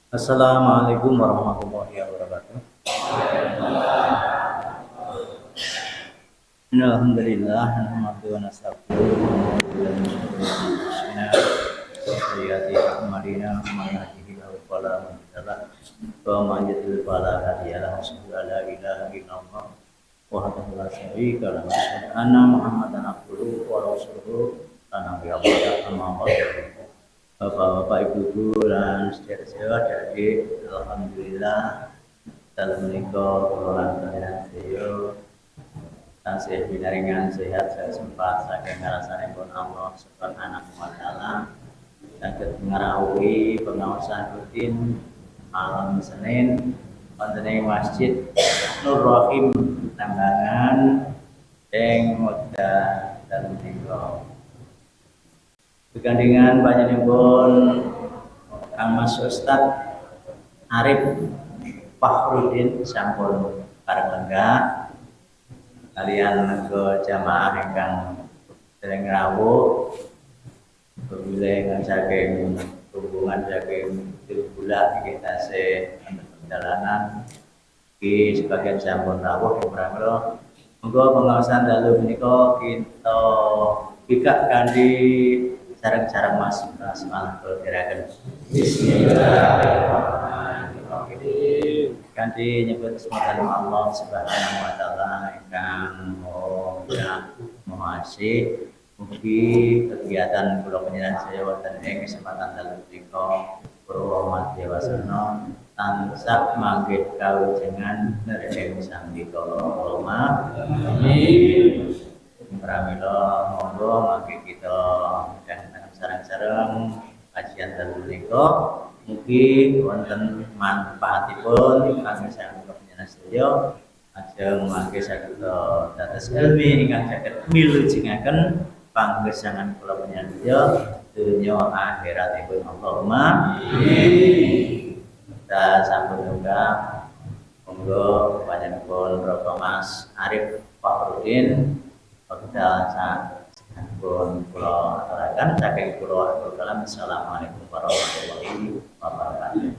Assalamualaikum warahmatullahi wabarakatuh. Alhamdulillah, nahmaduhu wa nastaghfiruh wa na'udzu billahi min sayyiati a'malina, man yahdihillahu fala mudilla lahu wa man yudlil fala hadiya lahu. Asyhadu an la ilaha illallah wahdahu la syarika lahu wa asyhadu anna Muhammadan abduhu wa rasuluhu. La nabiyya ba'da, amma ba'du. Bapak-bapak, ibu-ibu dan saudara-saudara adik, alhamdulillah dalam menikah keluarga kalian saya tasih binaringan sehat saya sempat saking ngrasane pun Allah Subhanahu wa taala saged ngrawuhi pengawasan rutin malam Senin wonten ing Masjid Nur Rahim Nambangan ing Moda dalam menikah begandingan panjenenganipun Kang Mas Ustad Arif Fahrudin sampun pareng lenggah kalian ke jamaah ingkang dereng rawuh bebilih saking hubungan saking Tilbula iki tasih perjalanan iki sebagian sampun rawuh pramila monggo pengawasan dalu menika kita bikak kanthi sareng-sareng Mas malah kira-kira Bismillahirrahmanirrahim. Kanthi nyebut asma Allah Subhanahu wa taala ingkang Maha Asih. Mugi kegiatan kula panjenengan saya wonten ing kesempatan dalu menika Purwomat Dewasana tansah manggih kawujengan nering sambika Allahumma amin. Pramila monggo mangke kita sareng-sareng kajian dalu menika mugi wonten manfaatipun kangge saking panjenengan sedaya ajeng mangke saged dados ilmi ingkang saged milujengaken panggesangan kula panjenengan sedaya donya akhiratipun Allahumma amin. Kita sambut juga monggo panjenengan Bapak Mas Arif Fahrudin Wakil pun pulau aturakan saking pulau Al-Kalam. Assalamualaikum warahmatullahi wabarakatuh.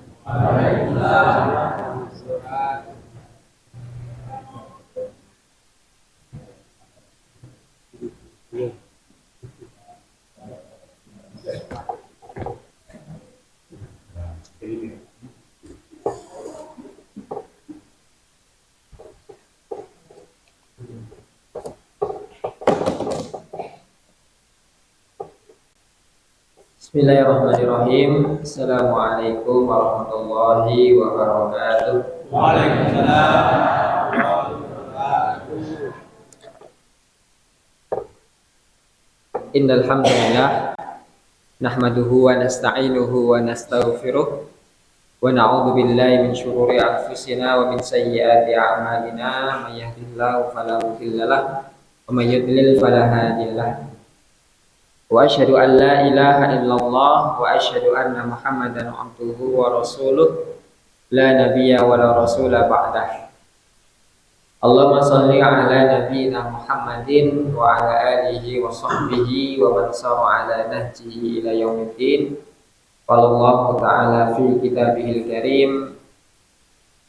Bismillahirrahmanirrahim. Assalamualaikum warahmatullahi wabarakatuh. Waalaikumsalam warahmatullahi wabarakatuh. Innal hamdalillah nahmaduhu wa nasta'inuhu wa nastaghfiruh wa na'udzu billahi min shururi anfusina wa min sayyiati a'malina may yahdihillahu fala mudilla lahu wa may yudlil fala hadiya lahu. Wa asyhadu an la ilaha illallah wa asyhadu anna Muhammadan abduhu wa rasuluh la nabiyya wa la rasula ba'dah. Allahumma shalli ala nabiyyina Muhammadin wa ala alihi wa sahbihi wa man sara ala nahjihi ila yaumiddin. Wallahu ta'ala fi kitabihil karim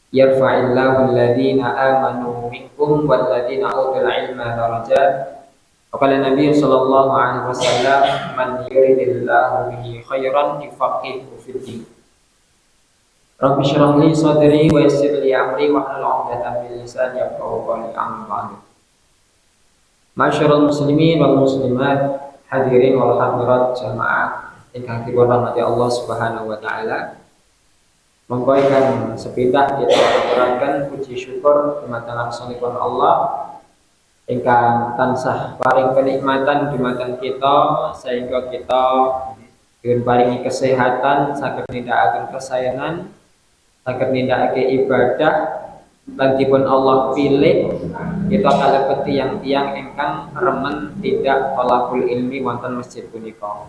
yarfa'illahu alladhina amanu minkum wal ladhina utul ilma darajat. Qala Nabi sallallahu alaihi wasallam man yuridillahu bihi khairan yufaqihuhu fid din. Rabbi shrah li sadri wa yassir li amri wa hlul 'uqdatam min lisani yafqahu qawli. Amma ba'du. Masyarul muslimin wal muslimat, hadirin wal hadirat jamaah ingkang dipun rahmati Allah Subhanahu wa taala. Monggo ingkang sepindah kita aturaken puji syukur dumateng langsungipun Allah ingkang tansah paring kenikmatan dumateng kita sehingga kita diparingi kesehatan saged nindakaken kesayangan saged nindakake ibadah lan dipun Allah pilih kita kalebet tiyang-tiyang ingkang remen tindak thalabul ilmi wonten masjid punika.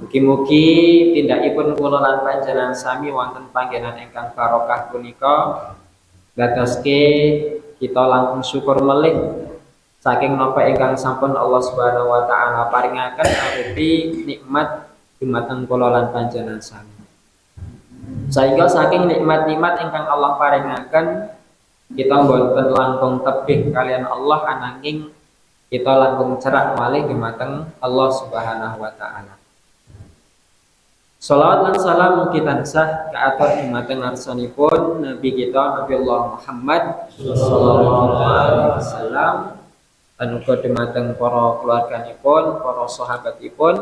Mugi-mugi tindakipun kula lan panjenengan sami wonten panggenan ingkang barokah punika dadoske kita langkung syukur melih saking napa ingkang sampun Allah Subhanahu wa taala paringaken arupi nikmat dumateng kula lan panjenengan sami. Sehingga saking nikmat-nikmat ingkang Allah paringaken kita boten langkung tebih kalian Allah ananging kita langkung cerak malih dumateng Allah Subhanahu wa taala. Shalawat lan salam mugi tansah kaatur dumateng ngarsanipun Nabi kita Nabi Allah Muhammad sallallahu alaihi wasallam lan uga dumateng para keluarganipun, para sahabatipun,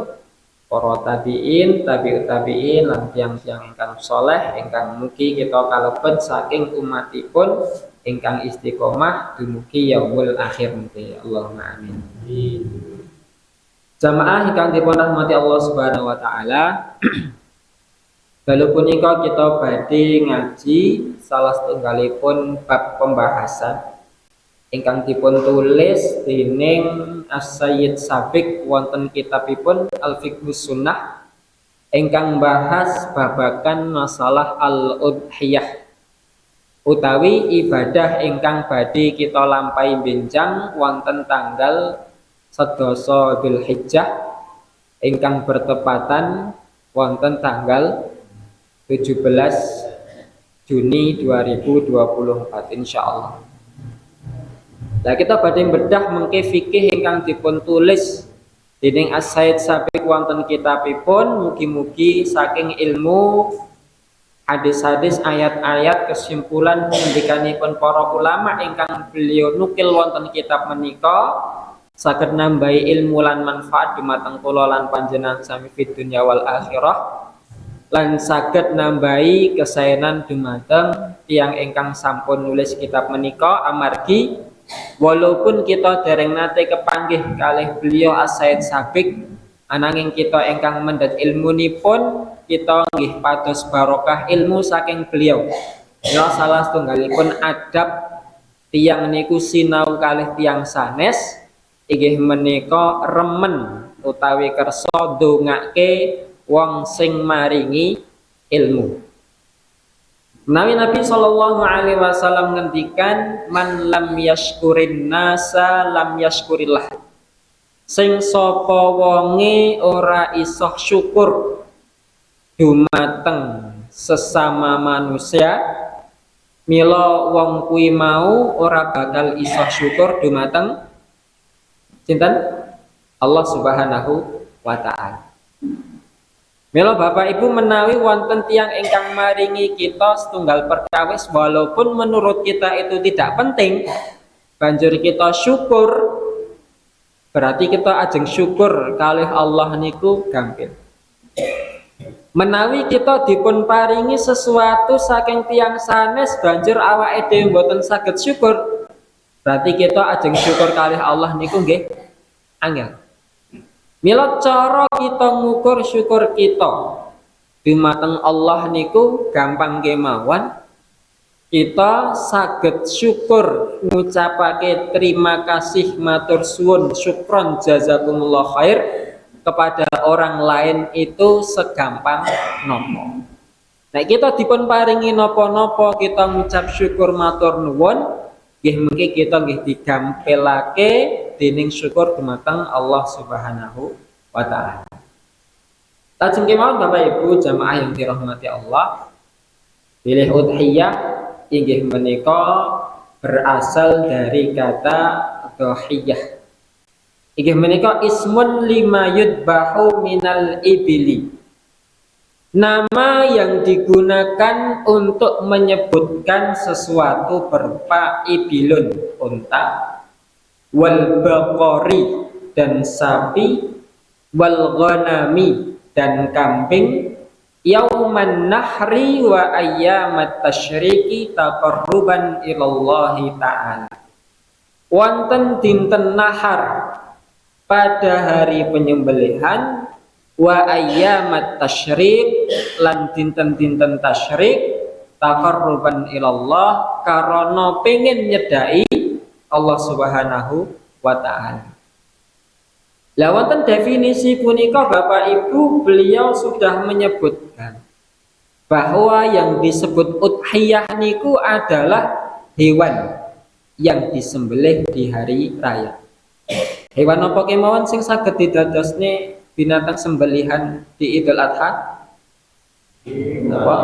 para tabi'in, tabi'ut tabi'in lan tiyang-tiyang ingkang saleh ingkang mugi kita kalebet saking umatipun ingkang istiqomah dumugi yaumul akhir mugi. Allahumma amin. Jamaah ingkang dipun rahmati Allah Subhanahu wa taala. Dalu punika kita badhe ngaji salah setunggalipun bab pembahasan ingkang dipun tulis dening As-Sayyid Sabiq wonten kitabipun Al-Fiqhus Sunnah ingkang bahas babagan masalah al-udhiyah utawi ibadah ingkang badhe kita lampahi benjang wonten tanggal 11 Dzulhijjah ingkang bertepatan wonten tanggal 17 Juni 2024 insyaallah. Nah kita badhe bedah mengke fikih ingkang dipun tulis dening As-Sayyid Sabiq wonten kitabipun mugi-mugi saking ilmu hadis-hadis ayat-ayat kesimpulan pendidikanipun para ulama ingkang beliau nukil wonten kitab menika saged nambahi ilmu lan manfaat dumateng kula lan panjenengan sami fid dunya wal akhirah lan saged nambahi kesaenan dumateng tiyang ingkang sampun nulis kitab menika amargi walaupun kita dereng nate kepanggih kalih beliau As-Sayyid Sabiq ananging kita ingkang mendhet ilmunipun kita nggih pados barokah ilmu saking beliau. Ya salah setunggalipun adab tiyang niku sinau kalih tiyang sanes inggih menika remen utawi kersa ndongake wong sing maringi ilmu. Menawi Nabi sallallahu alaihi wasallam ngendikan man lam yashkurin nasa lam yashkurillah. Sing sapa wonge ora iso syukur dumateng sesama manusia mila wong kuwi mau ora bakal iso syukur dumateng sinten Allah Subhanahu wa taala. Mila Bapak Ibu menawi wonten tiyang ingkang maringi kita setunggal perkawis walaupun menurut kita itu tidak penting, banjur kita syukur, berarti kita ajeng syukur kalih Allah niku gampil. Menawi kita dipun paringi sesuatu saking tiyang sanes banjur awake dhewe mboten saged syukur, berarti kita ajeng syukur kalih Allah niku nggih angel. Mila cara kita ngukur syukur kita dumateng Allah niku gampang kemawon. Kita saged syukur ngucapake terima kasih matur suwun syukron jazakumullah khair kepada orang lain itu segampang nopo. Nah kita dipun paringi nopo-nopo kita ngucap syukur matur nuwun nggih mengki kita nggih digampilake dening syukur dumateng Allah Subhanahu wa taala. Lajeng kemawon Bapak Ibu jamaah yang dirahmati Allah, pilih udhiyah inggih menika berasal dari kata dhahiyah. Inggih menika ismun lima yudbahu minal ibili. Nama yang digunakan untuk menyebutkan sesuatu berupa ibilun unta, wal baqari dan sapi, wal ghanami dan kambing, yauman nahri wa ayyamat tasyriki taqarruban ilallahi ta'ala. Wonten dinten nahar pada hari penyembelihan, wa ayyamat tasyrik lan dinten-dinten tasyrik taqarruban ilallah karena pengen nyedai Allah Subhanahu wa taala. Lah wonten definisi punika Bapak Ibu beliau sudah menyebutkan bahwa yang disebut udhiyah niku adalah hewan yang disembelih di hari raya. Hewan apa kemawon sing saged didadosne binatang sembelihan di Idul Adha? Apa?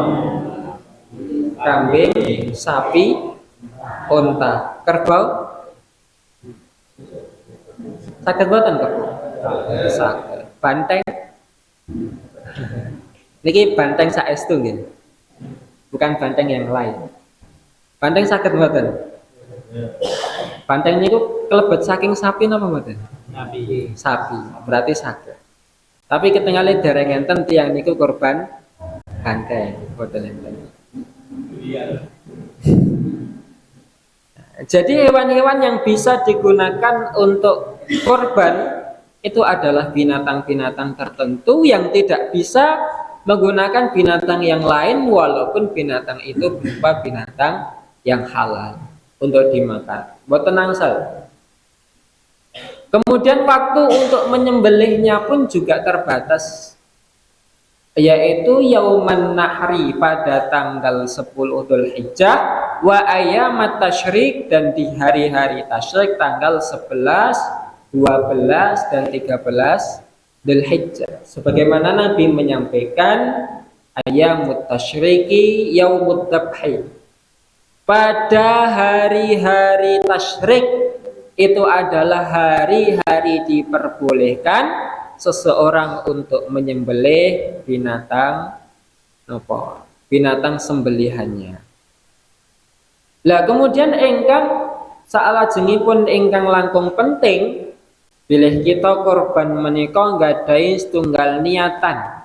kambing, sapi, unta. Kerbau saged boten kerbau? Saged. Banteng niki banteng saestu nggih. Bukan banteng yang lain. Banteng saged mboten? Banteng niku kelebet saking sapi napa mboten? Sapi. Berarti saged. Tapi ketinggalan dereng enten tiyang niku korban banteng, mboten enten. Jadi hewan-hewan yang bisa digunakan untuk korban itu adalah binatang-binatang tertentu yang tidak bisa menggunakan binatang yang lain walaupun binatang itu berupa binatang yang halal untuk dimakan. Mboten angsal. Kemudian waktu untuk menyembelihnya pun juga terbatas, yaitu yauman nahri pada tanggal 10 Dzulhijjah wa ayamat tasyrik, dan di hari-hari tasyrik tanggal 11, 12 dan 13 Dzulhijjah. Sebagaimana Nabi menyampaikan ayamut tasyriki yaumud dzabhi. Pada hari-hari tasyrik itu adalah hari-hari diperbolehkan seseorang untuk menyembelih binatang apa? Binatang sembelihannya. Lah kemudian ingkang salajengipun ingkang langkung penting bilih kita korban menika nggadahi setunggal niatan.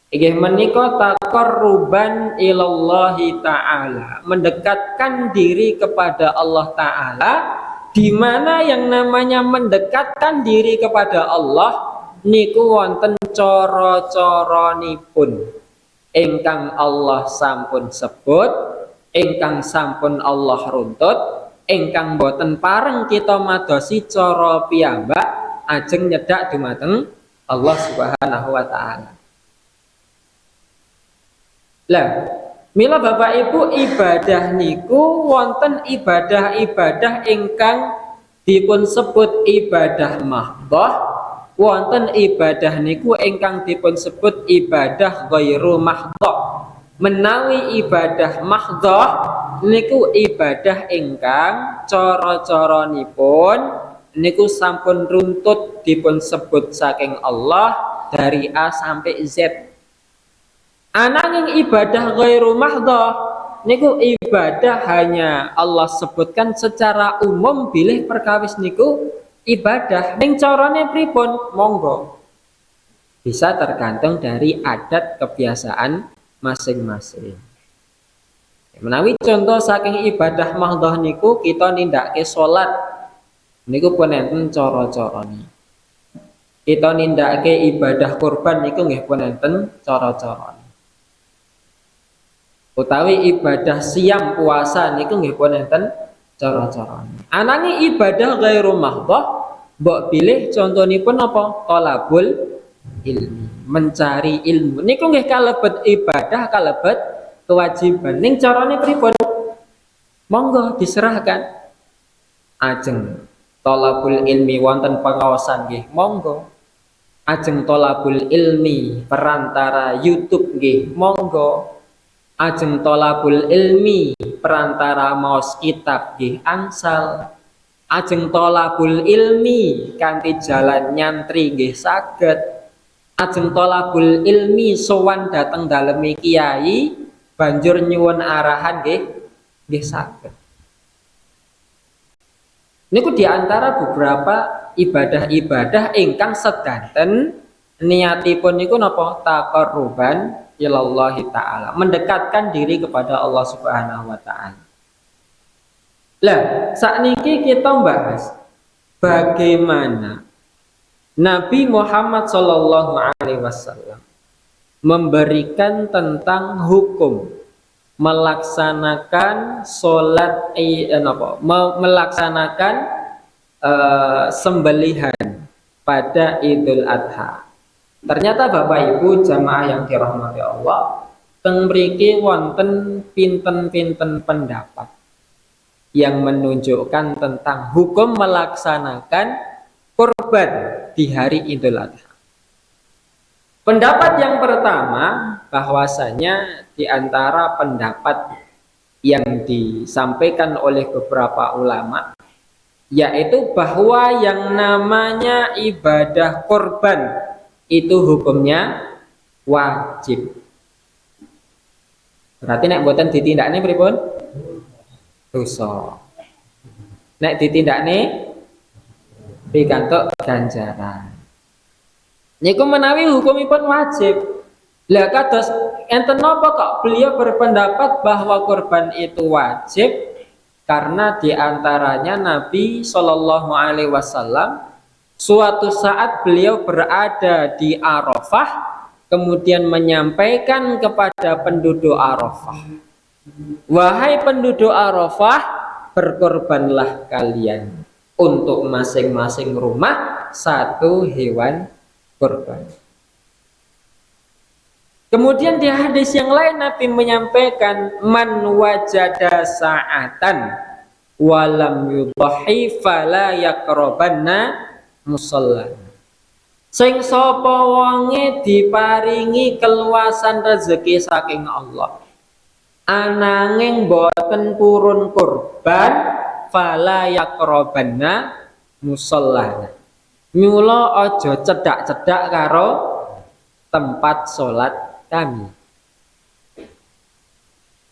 Inggih menika taqarruban ilallahi taala, mendekatkan diri kepada Allah taala, di mana yang namanya mendekatkan diri kepada Allah niku wonten cara-caranipun ingkang Allah sampun sebut, ingkang sampun Allah runtut, ingkang boten pareng kita madosi cara piyambak ajeng nyedak dumateng Allah Subhanahu wa taala. Lah, mila Bapak Ibu, ibadah niku wonten ibadah-ibadah ingkang dipun sebut ibadah mahdhah, wonten ibadah niku ingkang dipun sebut ibadah ghairu mahdhah. Menawi ibadah mahdhah niku ibadah ingkang cara-caranipun niku sampun runtut dipun sebut saking Allah dari A sampai Z. Ananging ibadah ghairu mahdhah niku ibadah hanya Allah sebutkan secara umum bilih perkawis niku ibadah. Ning carane pripun? Monggo. Bisa tergantung dari adat kebiasaan masing-masing. Menawi contoh saking ibadah mahdhah niku kita nindakake salat niku pun enten cara-carane. Kita nindakake ibadah kurban niku nggih pun enten cara-carane. Utawi ibadah siam puasa niku nggih pun enten cara-carane. Ananging ibadah ghairu mahdhah mbok pilih contonipun apa? Thalabul ilmi, mencari ilmu niku nggih kalebet ibadah, kalebet kewajiban. Ning carane pripun? Monggo diserahkan. Ajeng thalabul ilmi wonten pengawasan nggih monggo. Ajeng thalabul ilmi perantara YouTube nggih monggo. Ajeng thalabul ilmi perantara maos kitab nggih angsal. Ajeng thalabul ilmi kanthi jalan nyantri nggih saged. Ajeng thalabul ilmi sowan dateng daleme kiai banjur nyuwun arahan nggih saged. Niku diantara beberapa ibadah-ibadah ingkang sedanten niatipun niku napa? Taqarruban ilallahi taala, mendekatkan diri kepada Allah Subhanahu wa taala. Lah, sakniki kita bahas bagaimana Nabi Muhammad SAW memberikan tentang hukum melaksanakan sholat melaksanakan sembelihan pada Idul Adha. Ternyata Bapak Ibu jamaah yang dirahmati Allah, teng mriki wonten pinten-pinten pendapat yang menunjukkan tentang hukum melaksanakan kurban di hari Idul Adha. Pendapat yang pertama bahwasanya di antara pendapat yang disampaikan oleh beberapa ulama, yaitu bahwa yang namanya ibadah korban itu hukumnya wajib. Berarti nek mboten ditindakne pripun? Dosa. Nek ditindakne pikantuk ganjaran. Niku menawi hukumipun wajib. Lah kados enten napa kok beliau berpendapat bahwa korban itu wajib? Karena diantaranya Nabi Shallallahu Alaihi Wasallam suatu saat beliau berada di Arafah, kemudian menyampaikan kepada penduduk Arafah, wahai penduduk Arafah, berkorbanlah kalian untuk masing-masing rumah satu hewan korban. Kemudian di hadis yang lain Nabi menyampaikan, man wajada sa'atan walam yudhahi fala yaqrabanna musalla. Sing sapa wonge diparingi keluasan rezeki saking Allah, ananging boten purun kurban, fala yaqrabanna musalla. Mula aja cedak-cedak karo tempat salat kami.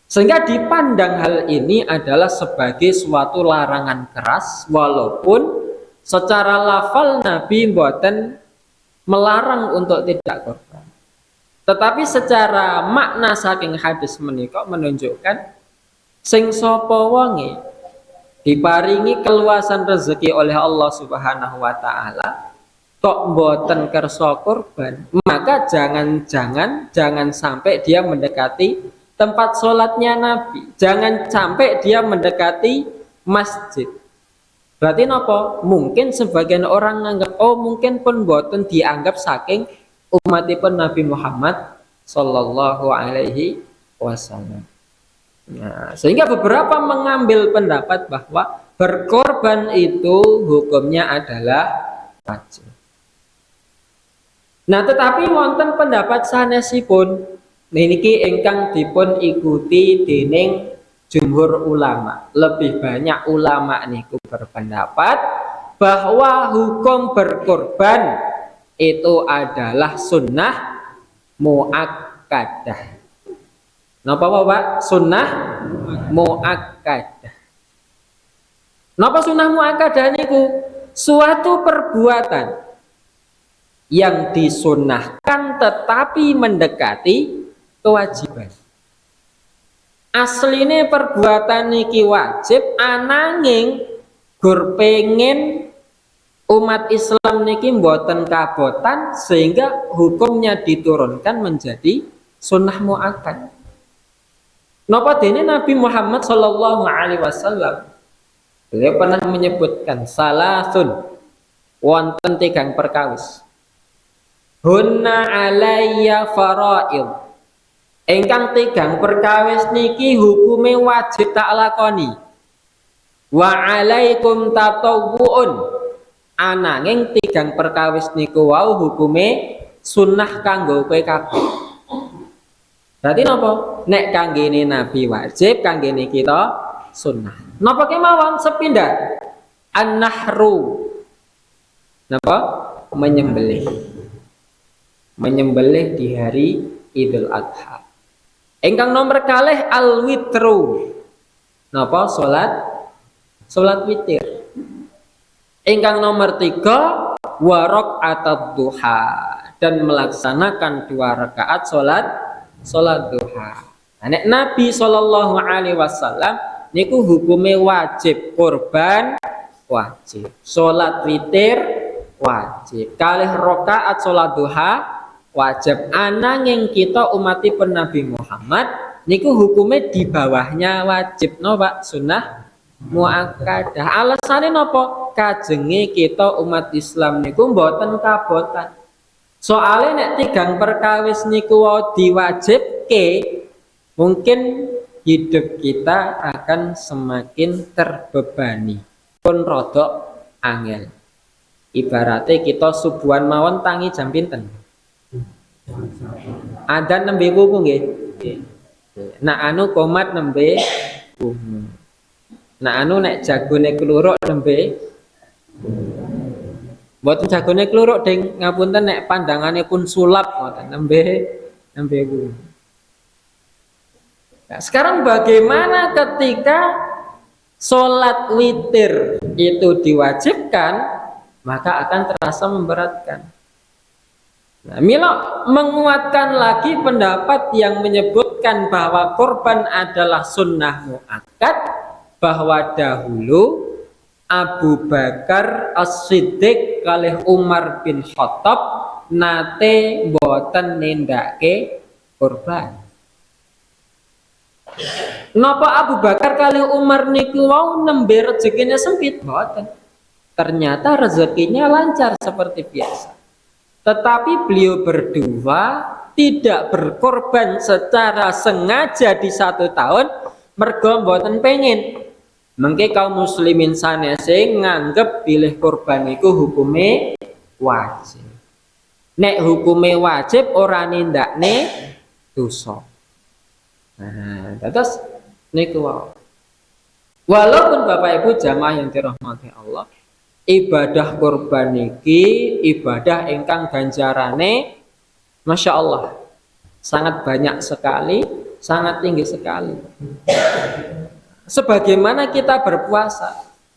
Sehingga dipandang hal ini adalah sebagai suatu larangan keras, walaupun secara lafal Nabi mboten melarang untuk tidak korban. Tetapi secara makna saking hadis menika menunjukkan sing sapa wonge diparingi keluasan rezeki oleh Allah Subhanahu wa taala kok mboten kersa korban, maka jangan sampai dia mendekati tempat sholatnya Nabi, jangan sampai dia mendekati masjid. Berarti napa? Mungkin sebagian orang menganggap, oh mungkin pun mboten dianggap saking umatipun Nabi Muhammad Sallallahu Alaihi Wasallam. Nah, sehingga beberapa mengambil pendapat bahwa berkorban itu hukumnya adalah wajib. Nah, tetapi wonten pendapat sanesipun niki ingkang dipun ikuti dening jumhur ulama. Lebih banyak ulama niku berpendapat bahwa hukum berkorban itu adalah sunnah muakkadah. Napa Bapak? Sunnah muakkadah. Napa sunnah muakkadah niku? Suatu perbuatan yang disunnahkan tetapi mendekati kewajiban. Asline perbuatan niki wajib, ananging gur pengen umat Islam niki mboten kabotan sehingga hukumnya diturunkan menjadi sunnah muakkad. Napa dene Nabi Muhammad Sallallahu Alaihi Wasallam beliau pernah menyebutkan salasun wonten tigang perkawis. Hunna alayya faraid. Ingkang tigang perkawis niki hukume wajib tak lakoni. Wa alaikum tatawwuun. Ananging tigang perkawis niku wau hukume sunnah kanggo kowe kabeh. Berarti napa? Nek kanggene Nabi wajib, kanggene kita sunnah. Napa kemawon sepindah? An-nahru. Napa? Menyembelih di hari Idul Adha. Ingkang nomor kalih al-witru. Napa? Salat witir. Ingkang nomor 3 warok atau duha, dan melaksanakan 2 rakaat salat duha. Nek Nabi Shallallahu Alaihi Wasallam niku hukume wajib korban wajib, salat witir wajib, kalih rakaat salat duha wajib. Ananging kita umatipun Nabi Muhammad niku hukume di bawahnya wajib, no Pak, sunnah muakkadah. Alasane napa? Kajenge kita umat Islam niku mboten kabotan. Soale nek tigang perkawis niku diwajibke, mungkin hidup kita akan semakin terbebani, pun rodok angel. Ibaratnya kita subuhan mawon tangi jam pinten? Adzan nembe wuku nggih. Nah anu komat nembe Nah anu nek jagone kluruk nembe mboten jagone kluruk ding ngapunten nek pandangane pun sulap ngoten nembe kuwi. Nah, sekarang bagaimana ketika sholat witir itu diwajibkan, maka akan terasa memberatkan. Nah, Mila menguatkan lagi pendapat yang menyebutkan bahwa korban adalah sunnah muakkad, bahwa dahulu Abu Bakar As-Siddiq kalih Umar bin Khattab nate boten nindake korban. Napa Abu Bakar kali Umar niku wau nembe rezekinya sempit boten. Ternyata rezekinya lancar seperti biasa. Tetapi beliau berdua tidak berkorban secara sengaja di 1 tahun mergo mboten pengen. Mengke kaum muslimin sanese nganggep pilih korban iku hukume wajib. Nek hukume wajib ora nindakne dosa. Nah, terus niku wae. Walaupun Bapak Ibu jamaah yang dirahmati Allah, ibadah korban niki ibadah ingkang ganjarane Masya Allah sangat banyak sekali, sangat tinggi sekali. Sebagaimana kita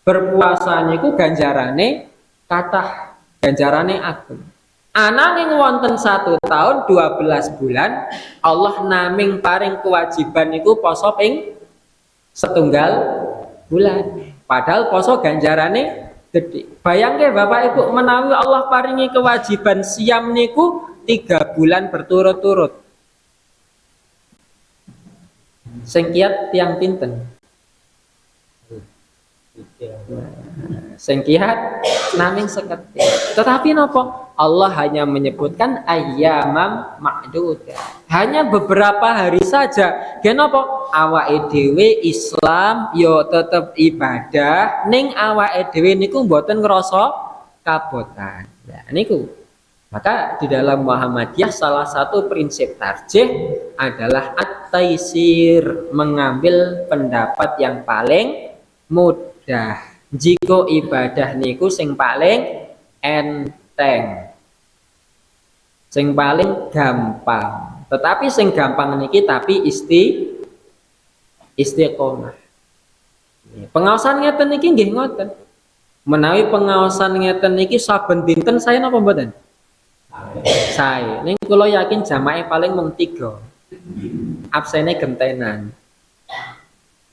berpuasa niku ganjarane kathah, ganjarane agung. Ananging wonten 1 tahun 12 bulan Allah naming paring kewajiban niku poso ping 1 bulan. Padahal poso ganjarane gede. Bayangke Bapak Ibu menawi Allah paringi kewajiban siam niku 3 bulan berturut-turut. Sing kiat tiang pinten? Sing kiat naming seketik. Tetapi napa? Allah hanya menyebutkan ayyamam ma'dudah. Hanya beberapa hari saja. Kenapa? Awake dhewe Islam yo tetep ibadah, ning awake dhewe niku mboten ngrasa kabotan. Nah, niku. Maka di dalam Muhammadiyah salah satu prinsip tarjih adalah at-taisir, mengambil pendapat yang paling mudah. Jika ibadah niku sing paling enteng, sing paling gampang. Tetapi sing gampang niki tapi istiqomah. Pengaosan ngeten niki nggih ngoten. Menawi pengaosan ngeten niki saben dinten saya napa mboten? Saya. Ning kula yakin jamaah paling mung 3. Absene gentenan.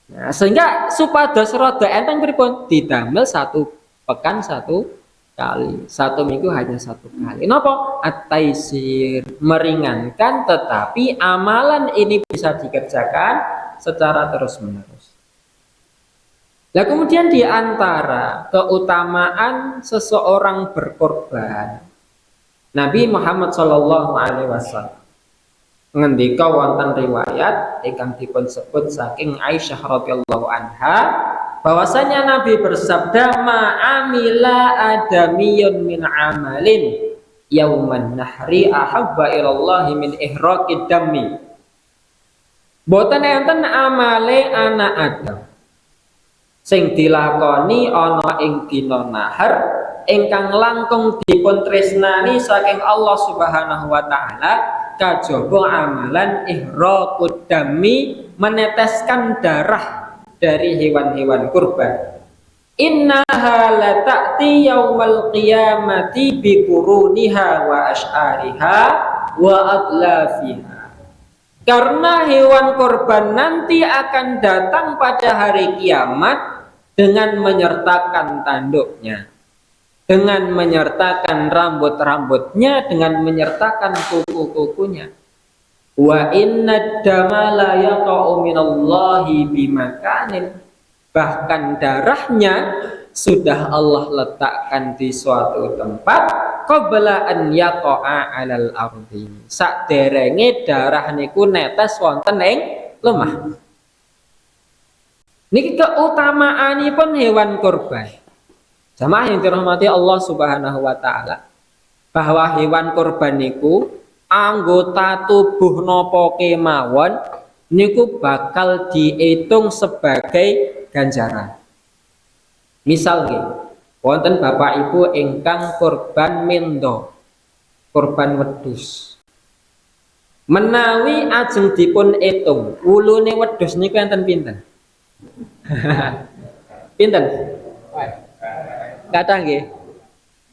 Nah, sehingga supados rada enteng pripun didamel 1 pekan 1 kali, 1 minggu hanya 1 kali. Napa? At-taisir, meringankan tetapi amalan ini bisa dikerjakan secara terus-menerus. Nah, kemudian di antara keutamaan seseorang berkorban, Nabi Muhammad SAW ngendika wonten riwayat ingkang dipun sebut saking Aisyah radhiyallahu anha bahwasanya Nabi bersabda ma'amila adamiyun min amalin yauman nahri ahabba ilallahi min ihraqid dammi. Boten enten amale anak Adam sing dilakoni ana ing dina nahar ingkang langkung dipun tresnani saking Allah Subhanahu wa taala kajaba amalan ihraqud dammi, meneteskan darah dari hewan-hewan kurban. Innaha la ta'ti yaumal qiyamati bi quruniha wa asy'ariha wa adlafiha. Karena hewan kurban nanti akan datang pada hari kiamat dengan menyertakan tanduknya, dengan menyertakan rambut-rambutnya, dengan menyertakan kuku-kukunya. Wa inna dama la yaqa'u minallahi bimakanin. Bahkan darahnya sudah Allah letakkan di suatu tempat qabla an yaqa'a 'alal ardi. Saderenge darah niku netes wonten ing lemah. Niki keutamaanipun hewan kurban. Jamaah yang dirahmati Allah Subhanahu wa taala, bahwa hewan kurban niku anggota tubuh napa kemawon niku bakal dihitung sebagai ganjaran. Misal nggih, wonten bapak ibu ingkang korban mendo, korban wedhus. Menawi ajeng dipun hitung, wulune wedhus niku enten pinten? Pinten? Kathah nggih.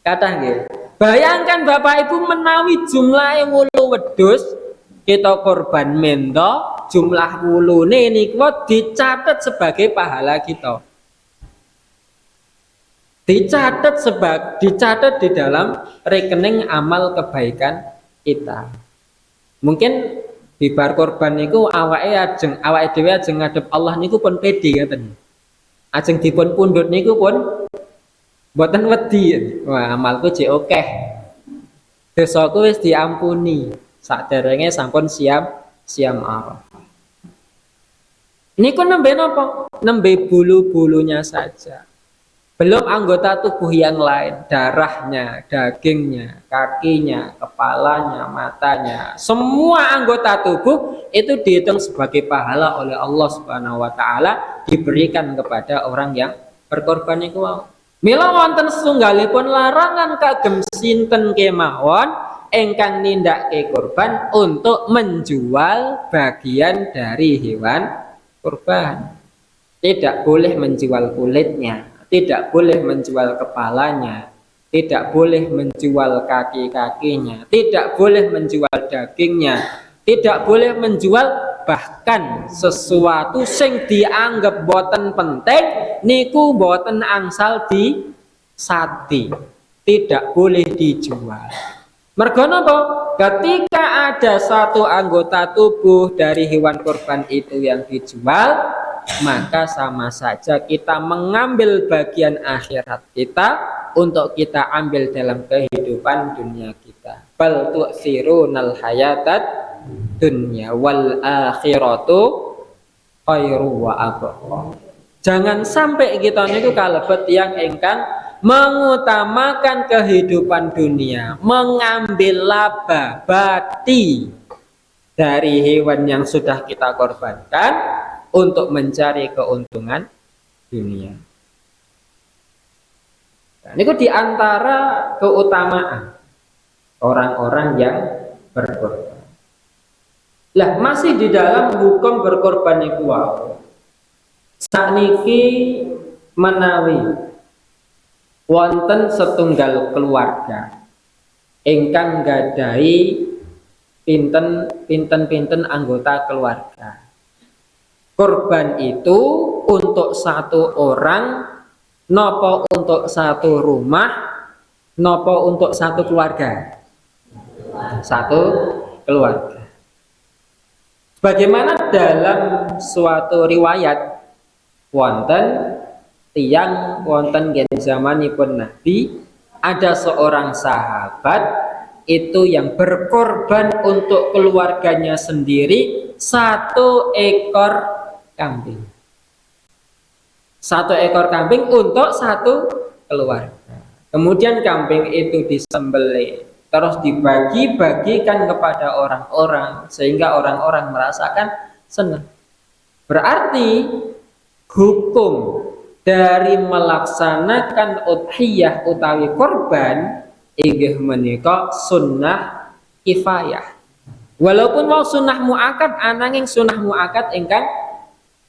Kathah nggih. Bayangkan bapak ibu menawi jumlahe wulu wedhus kita korban mendo, jumlah wulune niku dicatat sebagai pahala kita. Dicatat di dalam rekening amal kebaikan kita. Mungkin di bar korban niku awake dhewe ajeng ngadep Allah niku pun pede ngaten. Ajeng dipun pundhut niku pun mboten wedi. Wah, amalku jek akeh. Dosaku wis diampuni. Saderenge sampun siam Allah. Niku nembe napa? Nembe bulu-bulunya saja. Belum anggota tubuh yang lain, darahnya, dagingnya, kakinya, kepalanya, matanya, semua anggota tubuh itu dihitung sebagai pahala oleh Allah Subhanahu wa taala, diberikan kepada orang yang berkorban niku. Mila wonten setunggalipun larangan kagem sinten kemawon ingkang nindakke korban untuk menjual bagian dari hewan kurban. Tidak boleh menjual kulitnya, tidak boleh menjual kepalanya, tidak boleh menjual kaki-kakinya, tidak boleh menjual dagingnya, tidak boleh menjual bahkan sesuatu sing dianggap boten penting niku boten angsal di sati, tidak boleh dijual. Mergo napa? Ketika ada satu anggota tubuh dari hewan kurban itu yang dijual, maka sama saja kita mengambil bagian akhirat kita untuk kita ambil dalam kehidupan dunia kita. Bal tu'thirunal hayatad dunya wal akhiratu khairu wa abqa. Jangan sampai kita niku kalebet yang ingkang mengutamakan kehidupan dunia, mengambil laba bati dari hewan yang sudah kita korbankan untuk mencari keuntungan dunia. Nah, ini diantara keutamaan orang-orang yang berkorban. Lah masih di dalam hukum berkorban iku wae. Sakniki menawi wonten setunggal keluarga ingkang gadhahi pinten anggota keluarga. Korban itu untuk satu orang, nopo untuk satu rumah, nopo untuk satu keluarga. Satu keluarga. Bagaimana dalam suatu riwayat wonten tiyang wonten gen zamanipun Nabi, ada seorang sahabat itu yang berkorban untuk keluarganya sendiri 1 ekor kambing. 1 ekor kambing untuk satu keluarga. Kemudian kambing itu disembelih, terus dibagi-bagikan kepada orang-orang sehingga orang-orang merasakan senang. Berarti hukum dari melaksanakan udhiyah utawi korban inggih menika sunnah kifayah. Walaupun mau sunnah muakkad ananging sunnah muakkad ingkang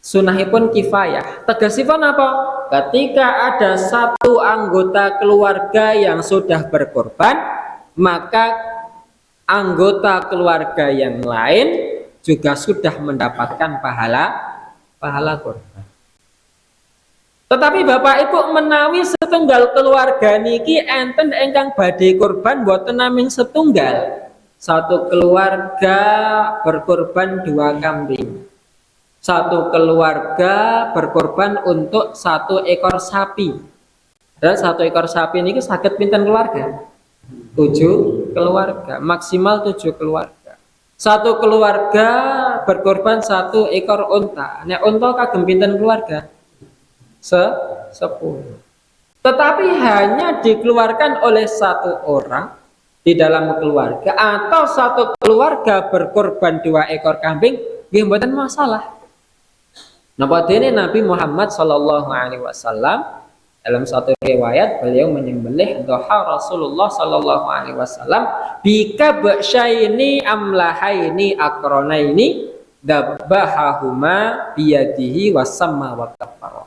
sunnahipun kifayah. Tegasipun apa? Ketika ada satu anggota keluarga yang sudah berkorban, maka anggota keluarga yang lain juga sudah mendapatkan pahala korban. Tetapi Bapak Ibu menawi setunggal keluarga niki enten ingkang badhe korban boten namung setunggal. Satu keluarga berkorban 2 kambing. Satu keluarga berkorban untuk 1 ekor sapi. Dan 1 ekor sapi niki saged pinten keluarga? 7 keluarga, maksimal 7 keluarga. Satu keluarga berkorban 1 ekor unta. Nek unta kagem pinten keluarga? 10. Tetapi hanya dikeluarkan oleh 1 orang di dalam keluarga, atau 1 keluarga berkorban 2 ekor kambing, nggih mboten masalah. Napa dene Nabi Muhammad sallallahu alaihi wasallam dalam satu riwayat beliau menyembelih duha Rasulullah sallallahu alaihi wasallam bika ba'syaini amlahaini aqranaini dabbahahuma biyadihi wasamma wa kaffara.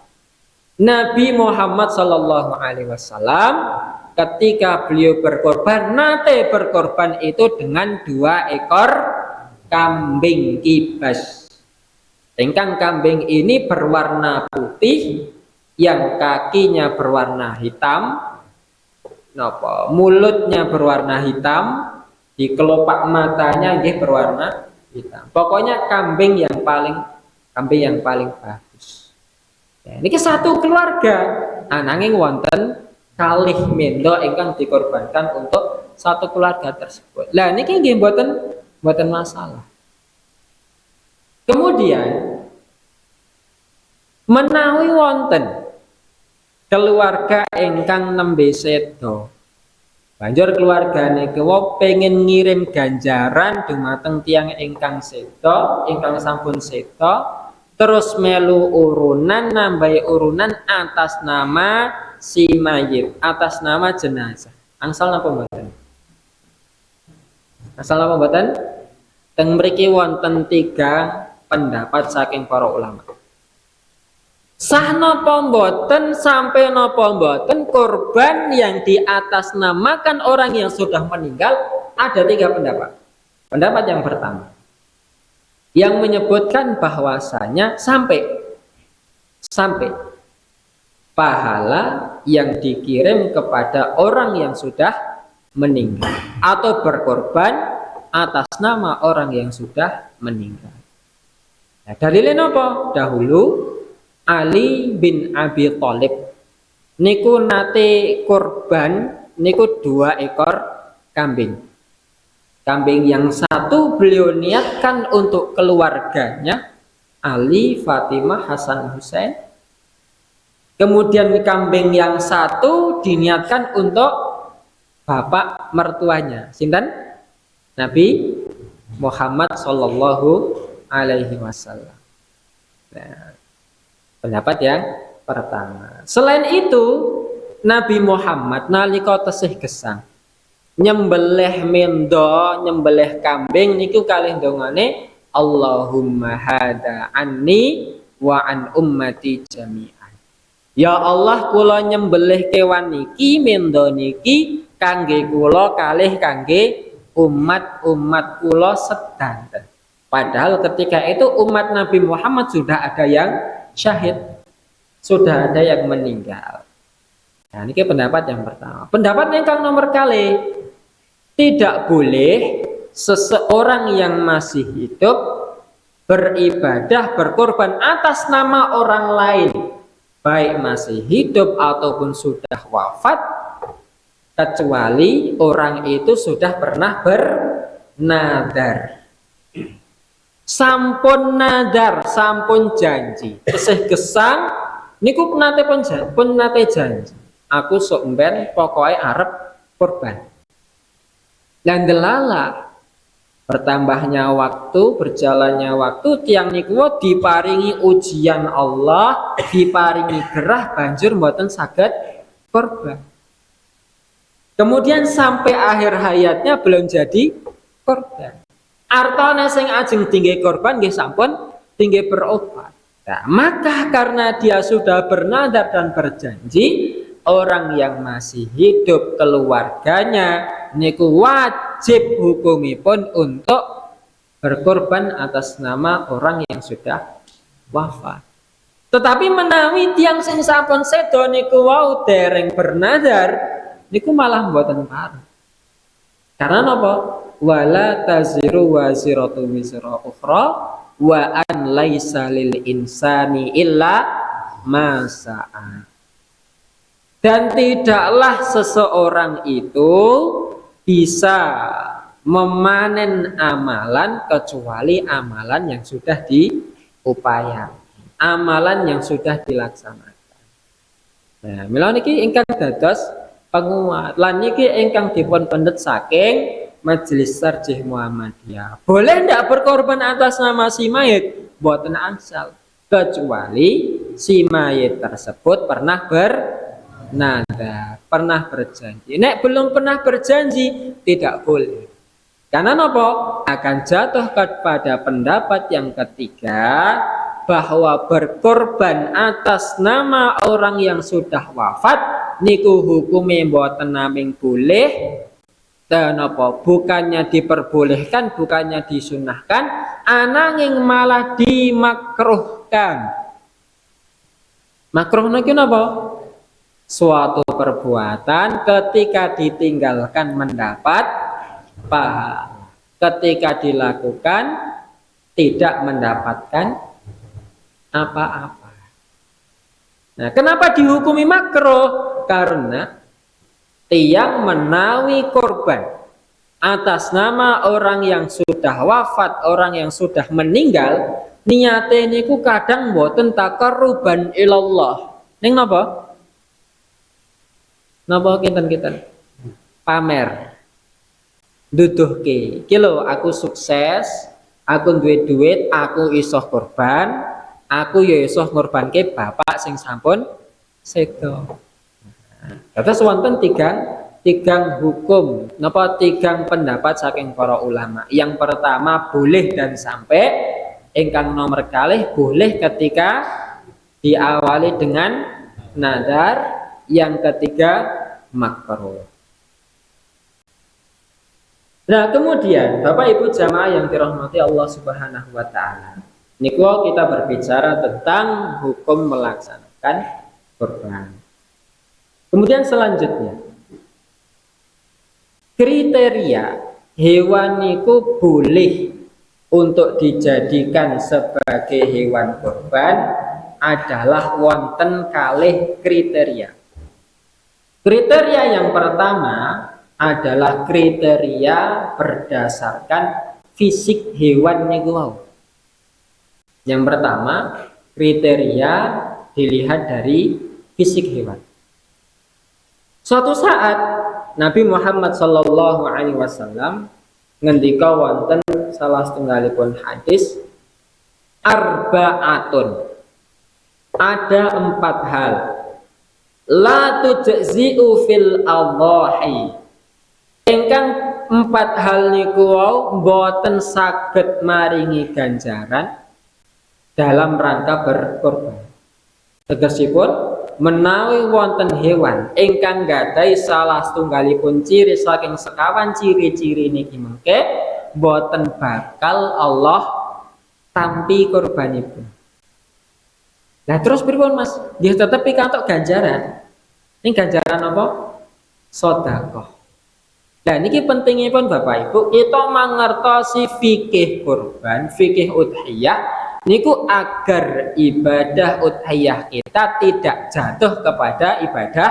Nabi Muhammad sallallahu alaihi wasallam ketika beliau berkorban, nate berkorban itu dengan 2 ekor kambing kibas. Ingkang kambing ini berwarna putih, yang kakinya berwarna hitam, mulutnya berwarna hitam, di kelopak matanya nggih berwarna hitam. Pokoknya kambing yang paling bagus. Ya, ini satu keluarga, ananging wonten kalih mendo ingkang dikorbankan untuk satu keluarga tersebut. Lah niki nggih mboten masalah. Kemudian menawi wonten keluarga ingkang nembe sedo, banjur keluargane kewa pengen ngirim ganjaran dumateng tiyang ingkang sedo, ingkang sampun sedo, terus melu urunan, nambahi urunan atas nama si mayit, atas nama jenazah. Angsal napa mboten? Asal napa mboten? Teng mriki wonten 3 pendapat saking para ulama. Sah napa mboten, sampai napa mboten korban yang diatasnamakan orang yang sudah meninggal, ada 3 pendapat. Pendapat yang pertama yang menyebutkan bahwasanya sampai pahala yang dikirim kepada orang yang sudah meninggal atau berkorban atas nama orang yang sudah meninggal. Nah, dalile napa? Dahulu Ali bin Abi Thalib niku nate korban niku 2 ekor kambing. Kambing yang satu beliau niatkan untuk keluarganya Ali, Fatimah, Hasan, Husain. Kemudian kambing yang satu diniatkan untuk bapak mertuanya, sinten? Nabi Muhammad sallallahu alaihi wasallam. Nah, pendapat yang pertama. Selain itu, Nabi Muhammad nalika tesih gesang nyembelih mendo, nyembelih kambing niku kalih dongane Allahumma hada anni wa an ummati jami'an. Ya Allah, kula nyembelih kewan niki, mendo niki kangge kula kalih kangge umat-umat kula sedanten. Padahal ketika itu umat Nabi Muhammad sudah ada yang syahid, sudah ada yang meninggal. Nah, ini pendapat yang pertama. Pendapat yang nomor kali, tidak boleh seseorang yang masih hidup beribadah berkorban atas nama orang lain, baik masih hidup ataupun sudah wafat, kecuali orang itu sudah pernah bernadar. Sampun nadar, sampun janji, tesih gesang niku pun nate janji. Aku sok mben pokoke arep korban. Dan delala bertambahnya waktu, berjalannya waktu, tiang niku diparingi ujian Allah, diparingi gerah banjur mboten saged korban. Kemudian sampai akhir hayatnya belum jadi korban. Artane sing ajeng tinggi korban nggih sampun tinggi berobat. Nah, maka karena dia sudah bernadar dan berjanji, orang yang masih hidup keluarganya niku wajib hukumipun untuk berkorban atas nama orang yang sudah wafat. Tetapi menawi tiang sing sampun sedo niku wau dereng bernadar niku malah mboten pareng. Karena napa? Wala taziru waziratu wizra ukhra wa an laisa lil insani illa ma sa'a. Dan tidaklah seseorang itu bisa memanen amalan kecuali amalan yang sudah diupayakan, amalan yang sudah dilaksanakan. Nah, mila niki ingkang dados penguat lan niki ingkang dipun pendet saking Majelis Sarjih Muhammadiyah. Boleh ndak berkorban atas nama si mayit? Mboten angsal. Kecuali si mayit tersebut pernah bernadar, pernah berjanji. Nek belum pernah berjanji tidak boleh. Karena apa? Akan jatuh kepada pendapat yang ketiga bahwa berkorban atas nama orang yang sudah wafat niku hukume mboten naming boleh. Dan apa? Bukannya diperbolehkan, bukannya disunahkan, ananging malah dimakruhkan. Makruh niku napa? Suatu perbuatan ketika ditinggalkan mendapat pahala, ketika dilakukan tidak mendapatkan apa-apa. Nah, kenapa dihukumi makruh? Karena tiang menawi korban atas nama orang yang sudah wafat, orang yang sudah meninggal, niate niku kadang mboten taqarruban ilallah. Ning napa? Napa kinten-kinten? Pamer. Duduhke. Iki lho aku sukses, aku duwe duit, aku iso korban, aku ya iso ngorbanke bapak sing sampun sedo. Terus wonten tigang hukum, napa tigang pendapat saking para ulama. Yang pertama boleh dan sampai, ingkang nomor kalih boleh ketika diawali dengan nadar, yang ketiga makruh. Nah, kemudian Bapak Ibu jamaah yang dirahmati Allah Subhanahu wa taala. Niku kita berbicara tentang hukum melaksanakan kurban. Kemudian selanjutnya, kriteria hewan niku boleh untuk dijadikan sebagai hewan kurban adalah wonten kalih kriteria. Kriteria yang pertama adalah kriteria berdasarkan fisik hewan niku wau. Yang pertama, kriteria dilihat dari fisik hewan. Suatu saat Nabi Muhammad sallallahu alaihi wasallam ngendika wonten salah setunggalipun hadis, arba'atun, ada 4 hal, la tujzi'u fil adhahi, ingkang 4 hal niku wau mboten saged maringi ganjaran dalam rangka berkorban. Tegesipun menawi wonten hewan ingkang gadhahi salah setunggalipun ciri saking sekawan ciri-ciri niki mengke boten bakal Allah tampi kurbanipun. Nah terus pripun Mas? Dia tetep pikantuk ganjaran. Ini ganjaran apa? Sedekah. Nah niki pentingipun Bapak Ibu kita mangertosi fikih kurban, fikih udhiyah niku agar ibadah udhiyah kita tidak jatuh kepada ibadah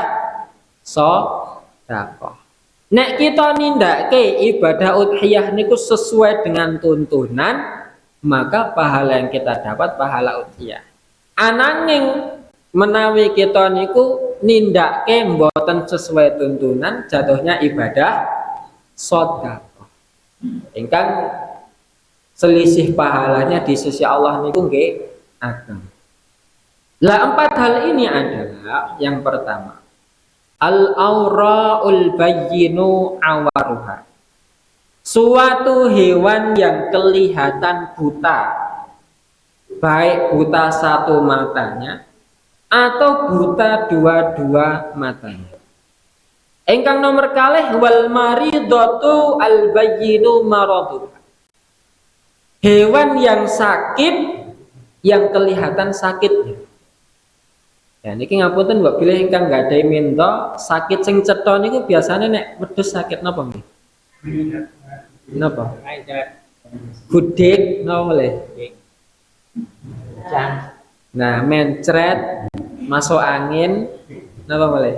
sedekah. Nek kita nindake ibadah udhiyah niku sesuai dengan tuntunan, maka pahala yang kita dapat pahala udhiyah. Ananging menawi kita niku nindake mboten sesuai tuntunan, jatuhnya ibadah sedekah. Ingkang selisih pahalanya di sisi Allah niku nggih ageng. Lah 4 hal ini adalah yang pertama, al-auraul bayyinu awaruha. Suatu hewan yang kelihatan buta, baik buta satu matanya atau buta dua-dua matanya. Ingkang nomor kalih wal maridatu al bayyinu maraduha. Hewan yang sakit, yang kelihatan sakitnya. Ya niki ngapunten mbok bilih ingkang gadhahi minta sakit sing cetha niku biasane nek wedhus sakit napa nggih? Napa? Gudik napa le? Nah, mencret, masuk angin napa boleh?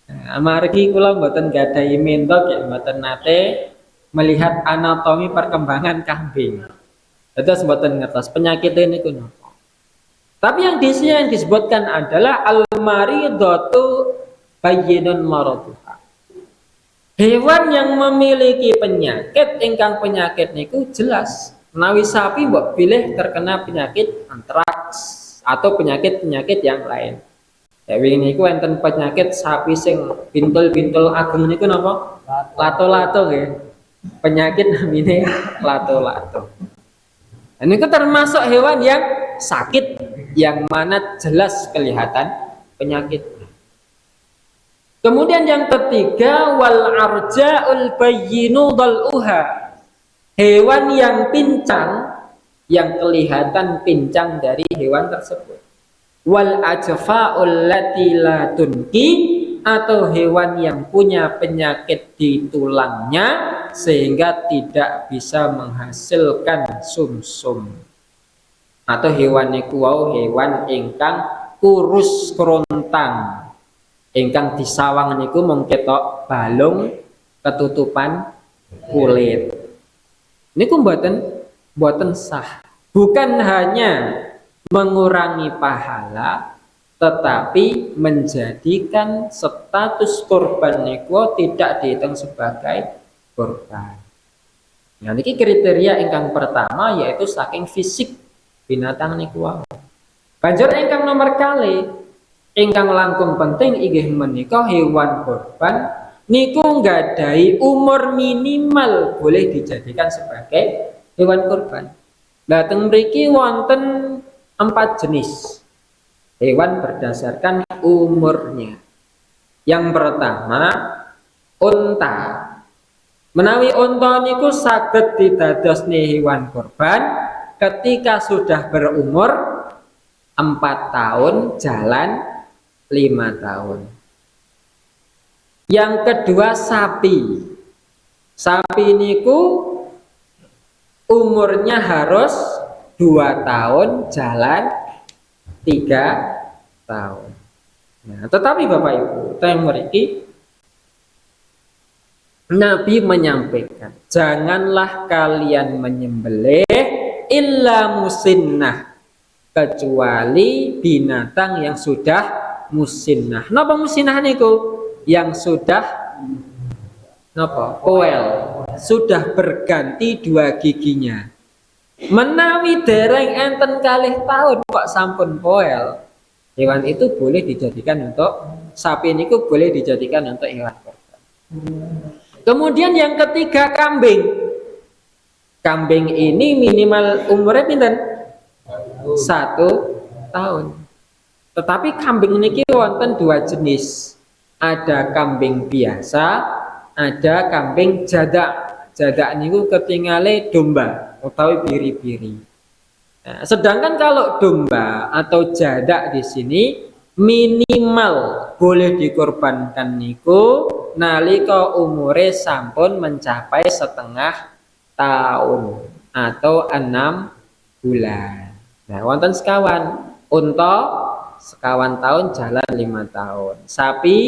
Nah, amargi kula mboten gadhahi minta nggih mboten nate melihat anatomi perkembangan kambing. Dados mboten ngertos penyakit niku napa. Tapi yang di sini yang disebutkan adalah al-maridatu bayyinun maraduha. Hewan yang memiliki penyakit ingkang penyakit niku jelas. Menawi sapi mbok pilih terkena penyakit antraks atau penyakit-penyakit yang lain. Ya wingi niku enten penyakit sapi sing bintul-bintul ageng niku napa? Lato-lato nggih. Penyakit namine lato-lato. Ini termasuk hewan yang sakit yang mana jelas kelihatan penyakit. Kemudian yang ketiga wal arja'ul bayyinu dal'uha. Hewan yang pincang yang kelihatan pincang dari hewan tersebut. Wal ajfa'ul lati la tunki, atau hewan yang punya penyakit di tulangnya sehingga tidak bisa menghasilkan sumsum. Atau hewan niku wau hewan ingkang kurus kerontang. Ingkang disawang niku mung ketok balung ketutupan kulit. Niku mboten sah. Bukan hanya mengurangi pahala, tetapi menjadikan status korban niku tidak dihitung sebagai korban. Nah niki kriteria ingkang pertama yaitu saking fisik binatang niku wau. Banjur ingkang nomor kali ingkang langkung penting inggih menika hewan korban niku nggadhahi umur minimal boleh dijadikan sebagai hewan korban. Dateng mriki wonten 4 jenis hewan berdasarkan umurnya. Yang pertama unta. Menawi unta niku saged didadosne hewan korban ketika sudah berumur 4 tahun jalan 5 tahun. Yang kedua sapi. Sapi niku umurnya harus 2 tahun jalan 3 tahun. Nah, tetapi Bapak Ibu, teng mriki Nabi menyampaikan, janganlah kalian menyembelih illa musinnah, kecuali binatang yang sudah musinnah. Napa musinnah niku? Yang sudah napa? Poel, sudah berganti 2 giginya. Menawi dereng enten kalih tahun kok sampun poel, hewan itu boleh dijadikan untuk sapi niku boleh dijadikan untuk hewan korban. Kemudian yang ketiga kambing. Kambing ini minimal umurnya pinten? 1 tahun. Tetapi kambing niki wonten 2 jenis. Ada kambing biasa, ada kambing jadak. Jadak niku ketingale domba utawi biri-biri. Nah, sedangkan kalau domba atau jadak di sini minimal boleh dikorbankan niku nalika umure sampun mencapai 1/2 tahun atau 6 bulan. Nah, wonten sekawan unta sekawan tahun jalan 5 tahun, sapi